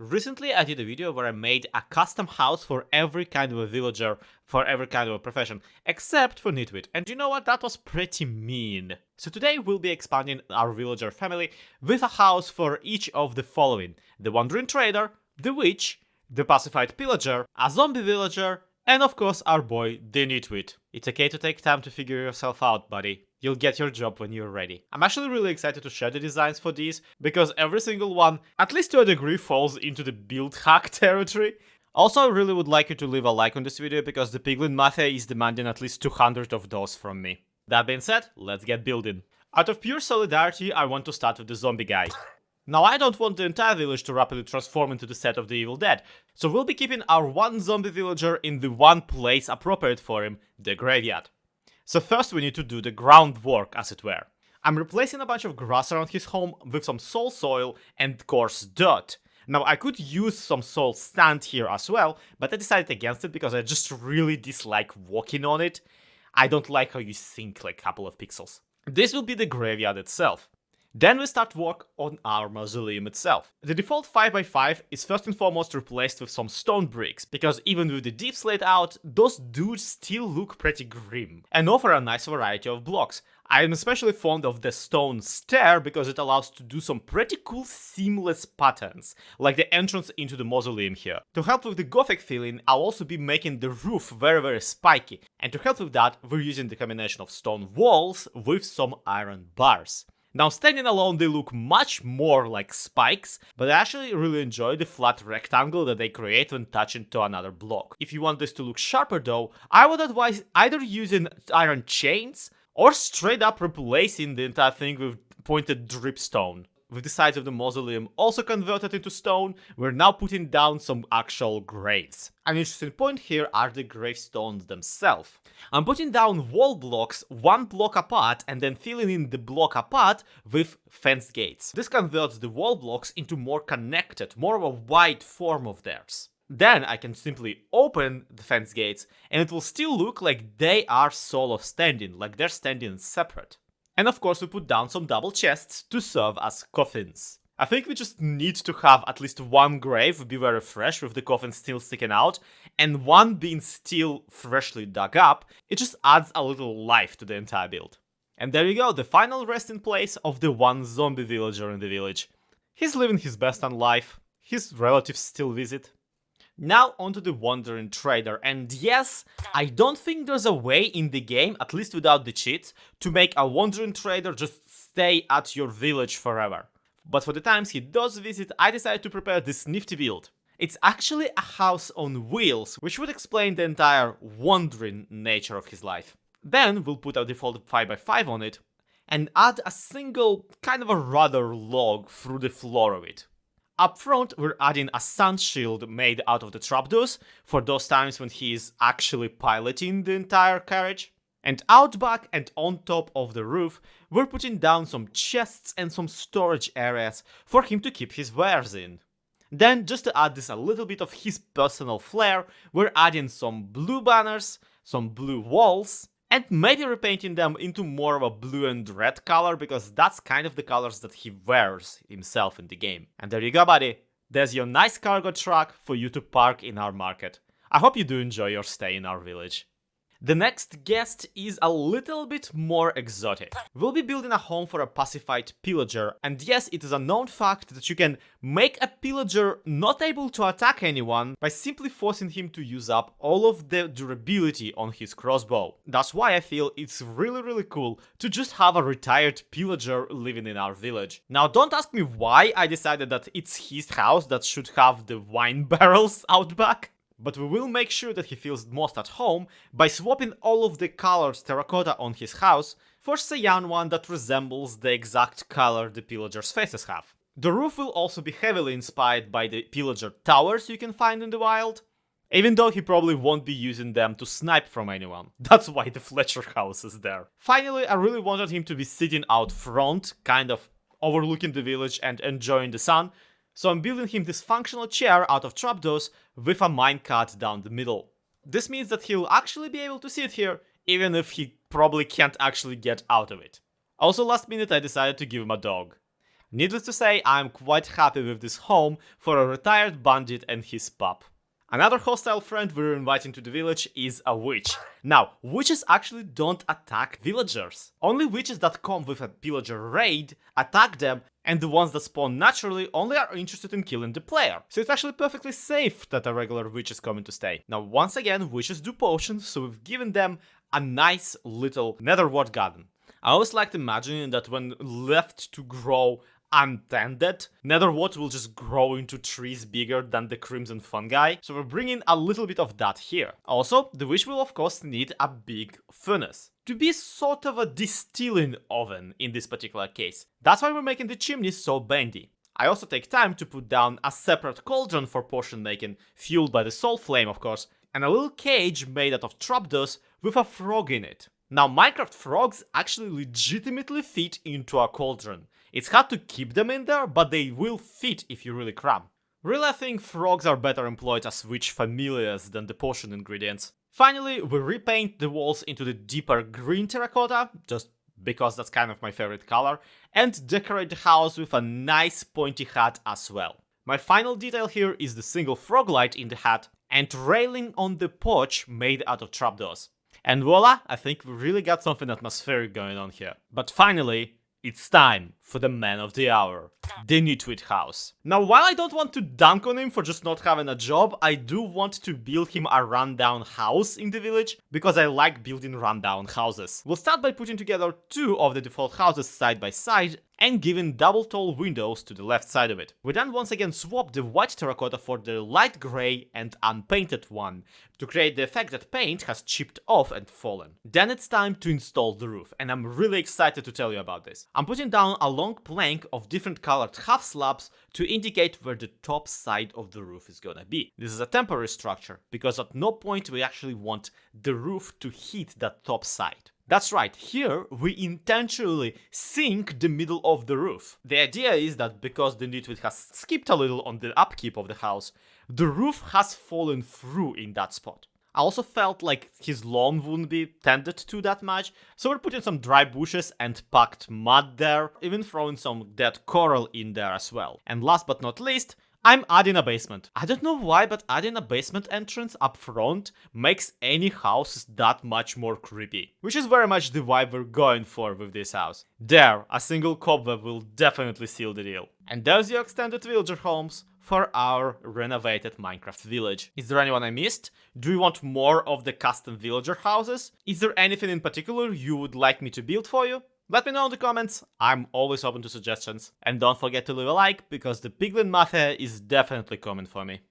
Recently I did a video where I made a custom house for every kind of a villager, for every kind of a profession, except for Nitwit, and you know what, that was pretty mean. So today we'll be expanding our villager family with a house for each of the following: the Wandering Trader, the Witch, the Pacified Pillager, a Zombie Villager, and of course our boy, the Nitwit. It's okay to take time to figure yourself out, buddy. You'll get your job when you're ready. I'm actually really excited to share the designs for these, because every single one, at least to a degree, falls into the build hack territory. Also, I really would like you to leave a like on this video, because the Piglin Mafia is demanding at least 200 of those from me. That being said, let's get building. Out of pure solidarity, I want to start with the zombie guy. Now, I don't want the entire village to rapidly transform into the set of the Evil Dead, so we'll be keeping our one zombie villager in the one place appropriate for him, the graveyard. So first we need to do the groundwork, as it were. I'm replacing a bunch of grass around his home with some soul soil and coarse dirt. Now, I could use some soul sand here as well, but I decided against it because I just really dislike walking on it. I don't like how you sink like a couple of pixels. This will be the graveyard itself. Then we start work on our mausoleum itself. The default 5x5 is first and foremost replaced with some stone bricks, because even with the deeps laid out, those dudes still look pretty grim, and offer a nice variety of blocks. I am especially fond of the stone stair because it allows to do some pretty cool seamless patterns, like the entrance into the mausoleum here. To help with the gothic feeling, I'll also be making the roof very spiky, and to help with that, we're using the combination of stone walls with some iron bars. Now, standing alone, they look much more like spikes, but I actually really enjoy the flat rectangle that they create when touching to another block. If you want this to look sharper though, I would advise either using iron chains or straight up replacing the entire thing with pointed dripstone. With the sides of the mausoleum also converted into stone, we're now putting down some actual graves. An interesting point here are the gravestones themselves. I'm putting down wall blocks one block apart and then filling in the block apart with fence gates. This converts the wall blocks into more connected, more of a wide form of theirs. Then I can simply open the fence gates and it will still look like they are solo standing, like they're standing separate. And of course we put down some double chests to serve as coffins. I think we just need to have at least one grave be very fresh with the coffin still sticking out, and one being still freshly dug up. It just adds a little life to the entire build. And there you go, the final resting place of the one zombie villager in the village. He's living his best on life, his relatives still visit. Now onto the Wandering Trader, and yes, I don't think there's a way in the game, at least without the cheats, to make a Wandering Trader just stay at your village forever. But for the times he does visit, I decided to prepare this nifty build. It's actually a house on wheels, which would explain the entire wandering nature of his life. Then we'll put our default 5x5 on it, and add a single, kind of a rudder log through the floor of it. Up front, we're adding a sun shield made out of the trapdoors for those times when he is actually piloting the entire carriage. And out back and on top of the roof, we're putting down some chests and some storage areas for him to keep his wares in. Then, just to add this a little bit of his personal flair, we're adding some blue banners, some blue walls, and maybe repainting them into more of a blue and red color, because that's kind of the colors that he wears himself in the game. And there you go, buddy. There's your nice cargo truck for you to park in our market. I hope you do enjoy your stay in our village. The next guest is a little bit more exotic. We'll be building a home for a pacified pillager, and yes, it is a known fact that you can make a pillager not able to attack anyone by simply forcing him to use up all of the durability on his crossbow. That's why I feel it's really cool to just have a retired pillager living in our village. Now, don't ask me why I decided that it's his house that should have the wine barrels out back. But we will make sure that he feels most at home by swapping all of the colored terracotta on his house for cyan one that resembles the exact color the pillagers' faces have. The roof will also be heavily inspired by the pillager towers you can find in the wild, even though he probably won't be using them to snipe from anyone. That's why the Fletcher house is there. Finally, I really wanted him to be sitting out front, kind of overlooking the village and enjoying the sun. So I'm building him this functional chair out of trapdoors with a minecart down the middle. This means that he'll actually be able to sit here, even if he probably can't actually get out of it. Also, last minute I decided to give him a dog. Needless to say, I'm quite happy with this home for a retired bandit and his pup. Another hostile friend we're inviting to the village is a witch. Now, witches actually don't attack villagers. Only witches that come with a pillager raid attack them, and the ones that spawn naturally only are interested in killing the player. So it's actually perfectly safe that a regular witch is coming to stay. Now, once again, witches do potions, so we've given them a nice little netherwort garden. I always liked imagining that when left to grow untended, netherwort will just grow into trees bigger than the crimson fungi, so we're bringing a little bit of that here. Also, the witch will of course need a big furnace to be sort of a distilling oven in this particular case. That's why we're making the chimneys so bendy. I also take time to put down a separate cauldron for potion making, fueled by the soul flame of course, and a little cage made out of trapdoors with a frog in it. Now, Minecraft frogs actually legitimately fit into a cauldron. It's hard to keep them in there, but they will fit if you really cram. Really, I think frogs are better employed as witch familiars than the potion ingredients. Finally, we repaint the walls into the deeper green terracotta, just because that's kind of my favorite color, and decorate the house with a nice pointy hat as well. My final detail here is the single frog light in the hat and railing on the porch made out of trapdoors. And voila, I think we really got something atmospheric going on here. But finally, it's time for the man of the hour, the Nitwit house. Now, while I don't want to dunk on him for just not having a job, I do want to build him a rundown house in the village, because I like building rundown houses. We'll start by putting together two of the default houses side by side, and giving double tall windows to the left side of it. We then once again swap the white terracotta for the light grey and unpainted one, to create the effect that paint has chipped off and fallen. Then it's time to install the roof, and I'm really excited to tell you about this. I'm putting down a long plank of different colored half slabs to indicate where the top side of the roof is gonna be. This is a temporary structure, because at no point we actually want the roof to hit that top side. That's right, here we intentionally sink the middle of the roof. The idea is that because the Nitwit has skipped a little on the upkeep of the house, the roof has fallen through in that spot. I also felt like his lawn wouldn't be tended to that much, so we're putting some dry bushes and packed mud there, even throwing some dead coral in there as well. And last but not least, I'm adding a basement. I don't know why, but adding a basement entrance up front makes any house that much more creepy. Which is very much the vibe we're going for with this house. There, a single cobweb will definitely seal the deal. And there's your extended villager homes for our renovated Minecraft village. Is there anyone I missed? Do you want more of the custom villager houses? Is there anything in particular you would like me to build for you? Let me know in the comments, I'm always open to suggestions. And don't forget to leave a like, because the Piglin Mafia is definitely coming for me.